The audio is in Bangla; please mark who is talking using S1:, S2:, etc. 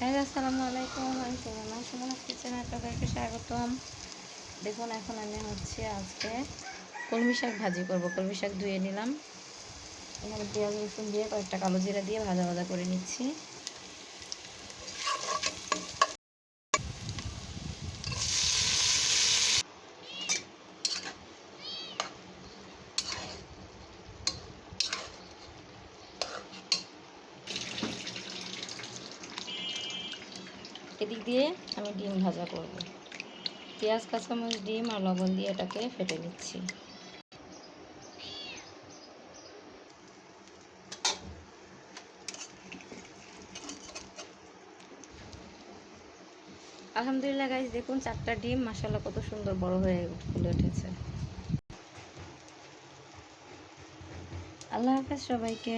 S1: আসসালামু আলাইকুম, আমি সুমনা কিচেনে আপনাদেরকে স্বাগতম। দেখুন, এখন আমি আজকে কলমি শাক ভাজি করব। কলমি শাক ধুয়ে নিলাম, এখানে পেঁয়াজ রসুন দিয়ে কয়েকটা কালো জিরা দিয়ে ভাজা ভাজা করে নিচ্ছি। এদিক দিয়ে আমি ডিম ভাজা করব। পেঁয়াজ, কাঁচামরিচ, ডিম আর লবণ দিয়ে এটাকে ফেটে নিচ্ছি। আলহামদুলিল্লাহ গাইস, দেখুন 4টা ডিম মাশাআল্লাহ কত সুন্দর বড় হয়ে ফুলে উঠেছে। আল্লাহ হাফেজ সবাইকে।